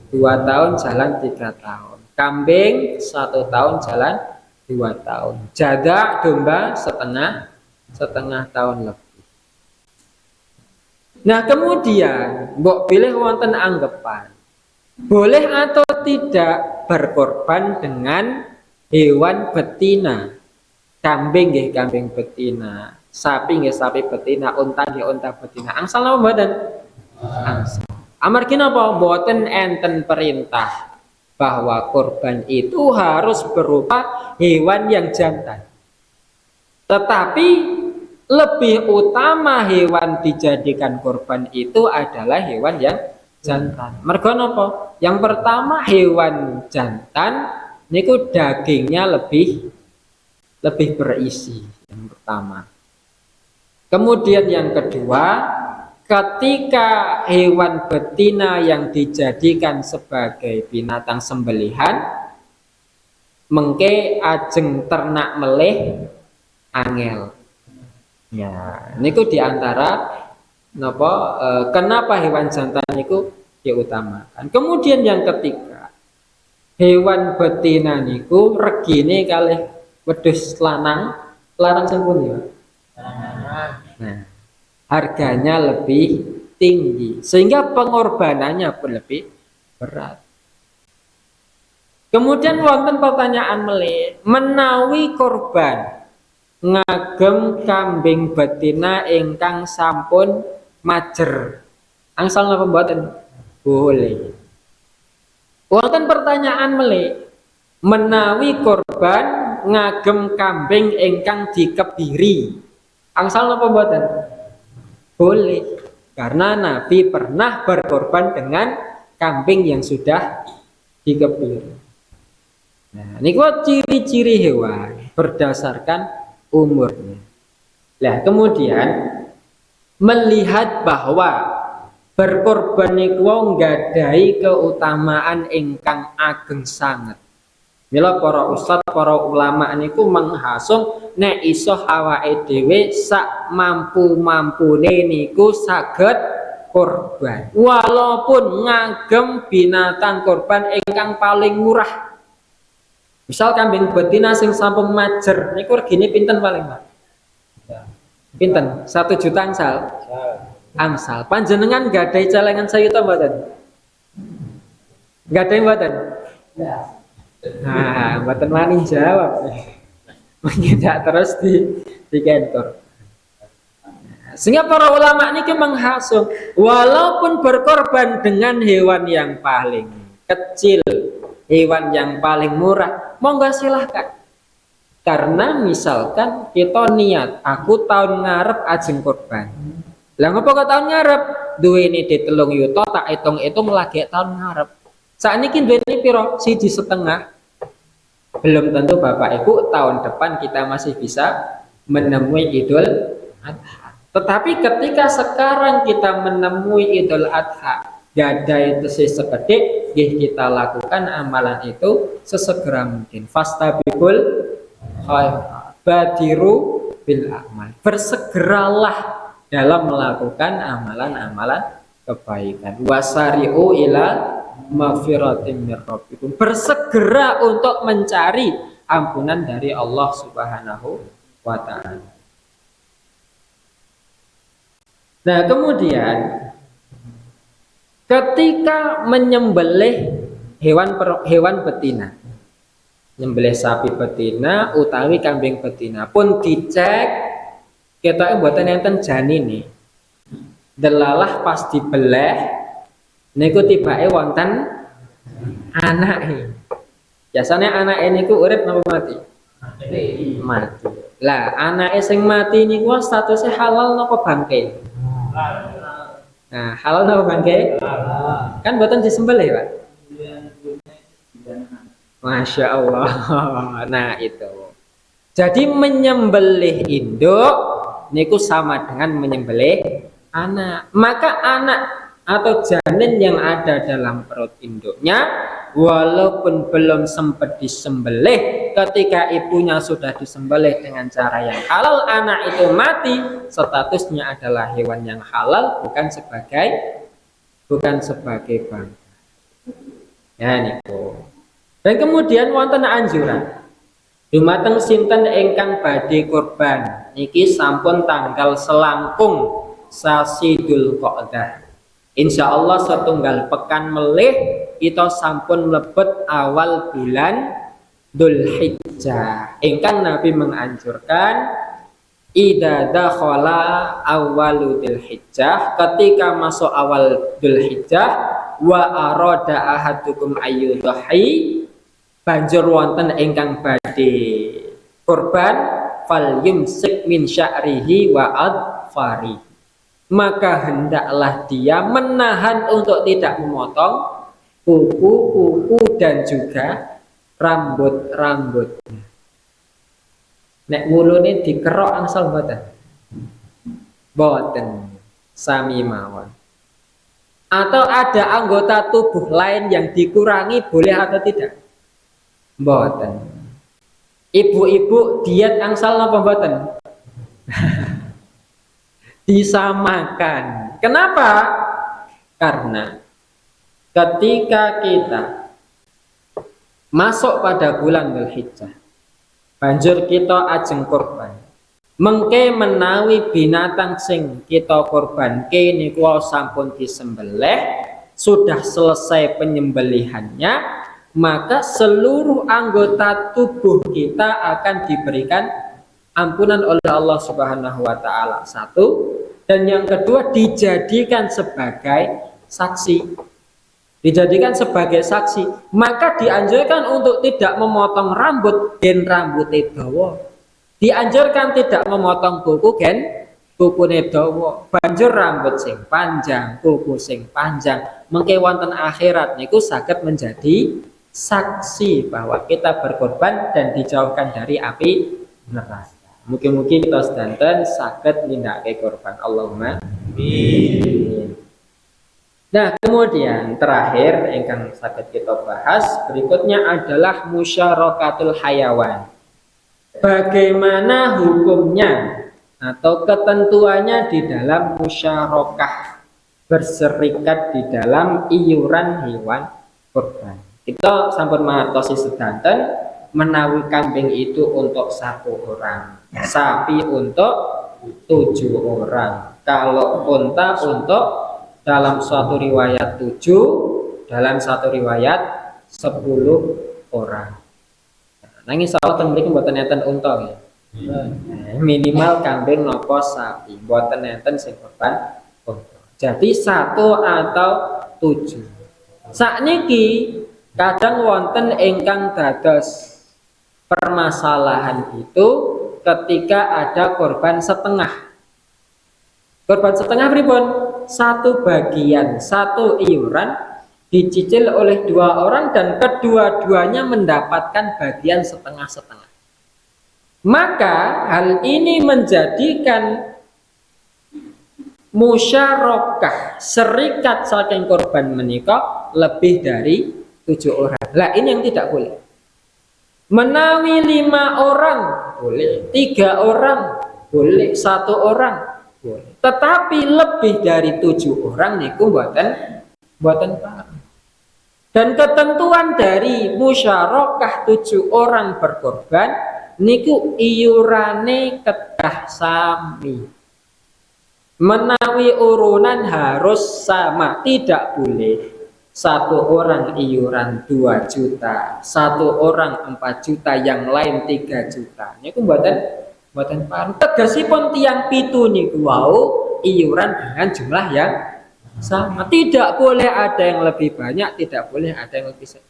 2 tahun jalan 3 tahun, kambing 1 tahun jalan 2 tahun, jadak domba setengah tahun lebih. Nah kemudian mbok pilih wonten anggapan boleh atau tidak berkorban dengan hewan betina. Kambing nggih kambing betina, sapi nggih sapi betina, unta nggih unta betina. Angsal napa mboten? Angsal. Amargi napa mboten enten perintah bahwa korban itu harus berupa hewan yang jantan. Tetapi lebih utama hewan dijadikan korban itu adalah hewan yang jantan. Mergo napa? Yang pertama hewan jantan niku dagingnya lebih berisi yang pertama. Kemudian yang kedua, ketika hewan betina yang dijadikan sebagai binatang sembelihan mengke ajeng ternak melih angel. Ya, niku diantara napa kenapa hewan jantan niku diutamakan. Kemudian yang ketiga, hewan betina niku regine kalih wedhus lanang sing pundi ya? Nah, harganya lebih tinggi sehingga pengorbanannya pun lebih berat. Kemudian wonten pertanyaan melih, menawi korban ngagem kambing betina ingkang sampun majer, angsal napa mboten? Boleh. Wonten pertanyaan melih, menawi korban ngagem kambing ingkang dikebiri, angsal napa mboten? Boleh. Karena Nabi pernah berkorban dengan kambing yang sudah dikebiri. Nah, ini ciri-ciri hewan berdasarkan umurnya. Nah, kemudian melihat bahwa berkorban niku nggadahi keutamaan ingkang ageng sanget. Mila para ustad, para ulama niku menghasung nek iso awake dhewe sak mampu-mampune niku saged korban. Walaupun ngagem binatang korban ingkang paling murah. Misal kambing betina sing sampun majer niku regine pinten paling, Pak? Pinten? 1 juta angsal. Angsal. Panjenengan gadahi celengan sayuta mboten? Gadahi mboten? Nah, mboten wani jawab. Mengidak terus di kantor. Sehingga para ulama niki menghasung walaupun berkorban dengan hewan yang paling kecil, hewan yang paling murah, monggo silahkan. Karena misalkan kita niat, aku tahun ngarep ajeng korban. Lah ngopo kok tahun ngarep? Duweni di 3 yuta tak hitung-hitung lagi tahun ngarep. Sakniki duweni piro? 1,5. Belum tentu Bapak Ibu tahun depan kita masih bisa menemui Idul Adha. Tetapi ketika sekarang kita menemui Idul Adha, gada itu sekedik, kita lakukan amalan itu sesegera mungkin. Fastabiqul khairat, badiru bil amal. Bersegeralah dalam melakukan amalan-amalan kebaikan. Wasari'u ila magfiratin mir rabbikum. Bersegera untuk mencari ampunan dari Allah Subhanahu wa taala. Nah, kemudian ketika menyembelih hewan betina, nyembelih sapi betina utawi kambing betina pun dicek kita mboten enten janine. Delalah pas dibeleh niku tibake wonten anake. Biasane anake niku urip napa mati? Mati. Lah anake sing mati niku statusnya halal napa bangke? Nah, halal napa bangke? Kan mboten disembelih, Pak. Masya Allah. Nah itu. Jadi menyembelih induk niku sama dengan menyembelih anak. Maka anak atau janin yang ada dalam perut induknya, walaupun belum sempat disembelih, ketika ibunya sudah disembelih dengan cara yang halal, anak itu mati, statusnya adalah hewan yang halal, bukan sebagai bangkai. Ya niku. Dan kemudian wonten anjuran dumateng sinten ingkang badhe kurban niki sampun tanggal selangkung sasi Dzulqa'dah. Insyaallah setunggal pekan melih kita sampun mlebet awal bulan Dzulhijjah. Ingkang Nabi menganjurkan idza dakhala awwalu Dzulhijjah, ketika masuk awal Dzulhijjah wa arada ahadukum ayyudhi, banjur wonten ingkang badhe kurban fal yumsik min sya'rihi wa adfari, maka hendaklah dia menahan untuk tidak memotong kuku-kuku dan juga rambut-rambutnya. Nek wulune dikerok angsal mboten? Mboten, sami mawon. Atau ada anggota tubuh lain yang dikurangi boleh atau tidak? Mboten. Ibu-ibu diet angsal napa mboten? Disamakan. Kenapa? Karena ketika kita masuk pada bulan Dzulhijjah, banjur kita ajeng kurban, mengke menawi binatang sing kita kurbanke niku sampun disembelih, sudah selesai penyembelihannya, maka seluruh anggota tubuh kita akan diberikan ampunan oleh Allah Subhanahu wa taala. Satu, dan yang kedua dijadikan sebagai saksi. Dijadikan sebagai saksi, maka dianjurkan untuk tidak memotong rambut gen rambutnya dawa. Dianjurkan tidak memotong kuku gen kukune dawa. Banjur rambut sing panjang, kuku sing panjang. Mengke wonten akhirat niku saged menjadi saksi bahwa kita berkorban dan dijauhkan dari api neraka. Mungkin-mungkin kita sedanten saged nindakake korban. Allahumma amin. Nah, kemudian terakhir ingkang saged kita bahas berikutnya adalah musyarakatul hayawan. Bagaimana hukumnya atau ketentuannya di dalam musyarakah berserikat di dalam iuran hewan kurban. Kita sampun mangertosi sedanten menawi kambing itu untuk 1 orang, sapi untuk 7 orang, kalau unta untuk dalam suatu riwayat 7, dalam satu riwayat 10 orang. Nanging salah teng mriki mboten enten unta ya. Minimal kambing nopo sapi, mboten enten sing korban unta. Jadi 1 atau 7. Sakniki kadang wonten ingkang dados permasalahan itu ketika ada korban setengah. Korban setengah pripun? 1 bagian, 1 iuran dicicil oleh 2 orang dan kedua-duanya mendapatkan bagian setengah-setengah. Maka hal ini menjadikan musyarakah serikat saking korban menika lebih dari 7 orang. Lah ini yang tidak boleh. Menawi 5 orang boleh, 3 orang boleh, 1 orang boleh. Tetapi lebih dari 7 orang niku mboten pareng. Dan ketentuan dari musyarakah 7 orang berkorban niku iurane kedah sami. Menawi urunan harus sama, tidak boleh 1 orang iuran 2 juta, 1 orang 4 juta, yang lain 3 juta. Niku mboten pareng. Tegesipun tiyang 7 niku wau iuran dengan jumlah yang sama. Tidak boleh ada yang lebih banyak, tidak boleh ada yang lebih sedikit.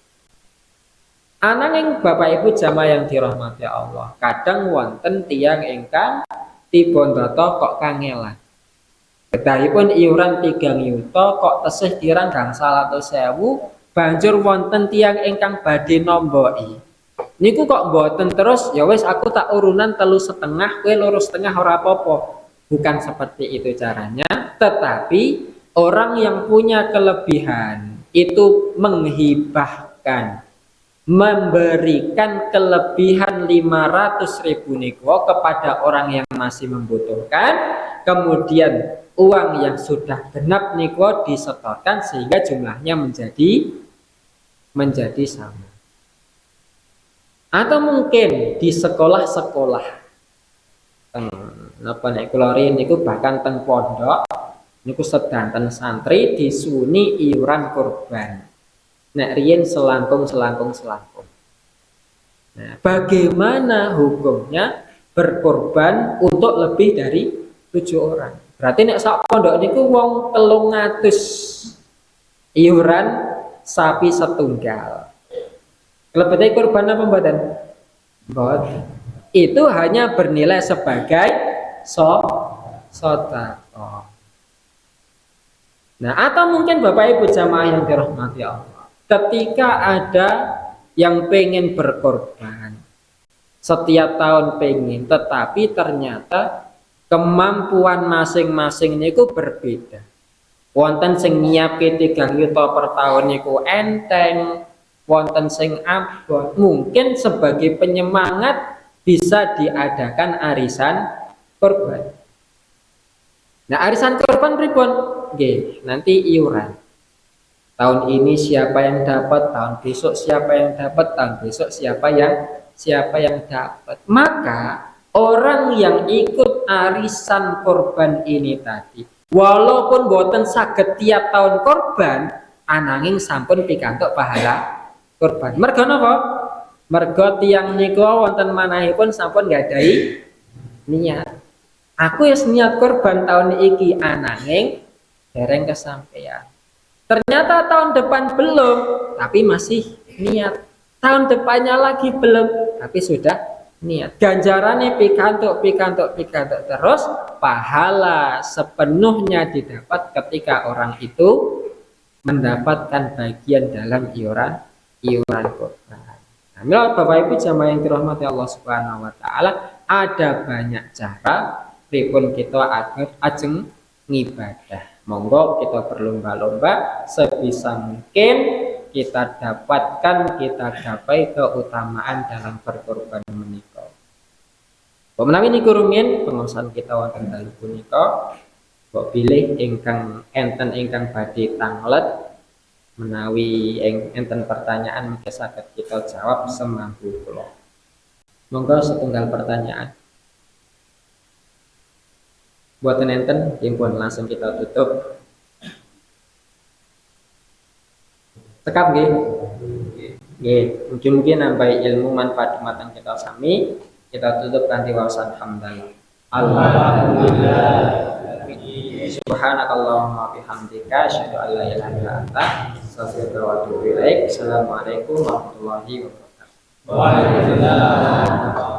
Ananging Bapak Ibu jamaah yang dirahmati Allah, kadang wonten tiyang ingkang tibondata kok kangelan. Kedahipun iuran 3 yuta kok tesih kirang gangsal 100.000, banjur wonten tiyang ingkang badhe nomboki. Niku kok mboten terus, ya wis aku tak urunan 3,5, kowe 2,5 ora apa-apa. Bukan seperti itu caranya, tetapi orang yang punya kelebihan itu menghibahkan, memberikan kelebihan 500.000 niku kepada orang yang masih membutuhkan, kemudian uang yang sudah genap niku disetorkan sehingga jumlahnya menjadi sama. Atau mungkin di sekolah-sekolah napa nek kula riyen niku bahkan teng pondok niku sedanten santri disuni iuran kurban. Nek riyen selangkung. Nah, bagaimana hukumnya berkorban untuk lebih dari 7 orang? Berarti nek sak pondok niku wong 300 iuran sapi setunggal. Lebetnya korban apa mboten? Mboten. Itu hanya bernilai sebagai sedekah. Nah, atau mungkin Bapak Ibu jamaah yang dirahmati Allah, ketika ada yang pengen berkorban, setiap tahun pengen, tetapi ternyata kemampuan masing-masing niku berbeda. Wonten sing nyiapke 3 yuta per tahun niku enteng, wonten sing abot. Mungkin sebagai penyemangat bisa diadakan arisan korban. Nah, arisan korban pripun? Nggih, nanti iuran. Tahun ini siapa yang dapat, tahun besok siapa yang dapat, tahun besok siapa yang dapat. Maka orang yang ikut arisan korban ini tadi, walaupun boten saged tiap tahun korban, ananging sampun pikantuk kurban. Mergo napa? Mergo tiyang niku wonten manahipun sampun nggadahi niat. Aku wis niat kurban tahun iki ananging dereng kesampaian. Ternyata tahun depan belum, tapi masih niat. Tahun depannya lagi belum, tapi sudah niat. Ganjarannya pikantuk terus, pahala sepenuhnya didapat ketika orang itu mendapatkan bagian dalam iuran kurban. Nah, Bapak Ibu jamaah yang dirahmati Allah Subhanahu wa taala, ada banyak cara pripun kita ajeng ngibadah. Monggo kita berlomba-lomba sebisa mungkin kita dapatkan, kita gapai keutamaan dalam berkorban menika. Menawi niku rumiyin pengosan kita wonten dalu punika, mbok bilih ingkang enten ingkang badhe tanglet menawi enten pertanyaan mungkin saged kita jawab semampu kula. Monggo setunggal pertanyaan. Buatan enten, pun langsung kita tutup. Tekap nggih. Nggih, mungkin nambahi ilmu manfaat dumateng kita sami. Kita tutup kanthi wawasan hamdalah. Alhamdulillah. Subhanakallahumma bihamdika asyhadu an la ilaha illa anta astaghfiruka wa atubu ilaik. Assalamualaikum warahmatullahi wabarakatuh. Waalaikumsalam.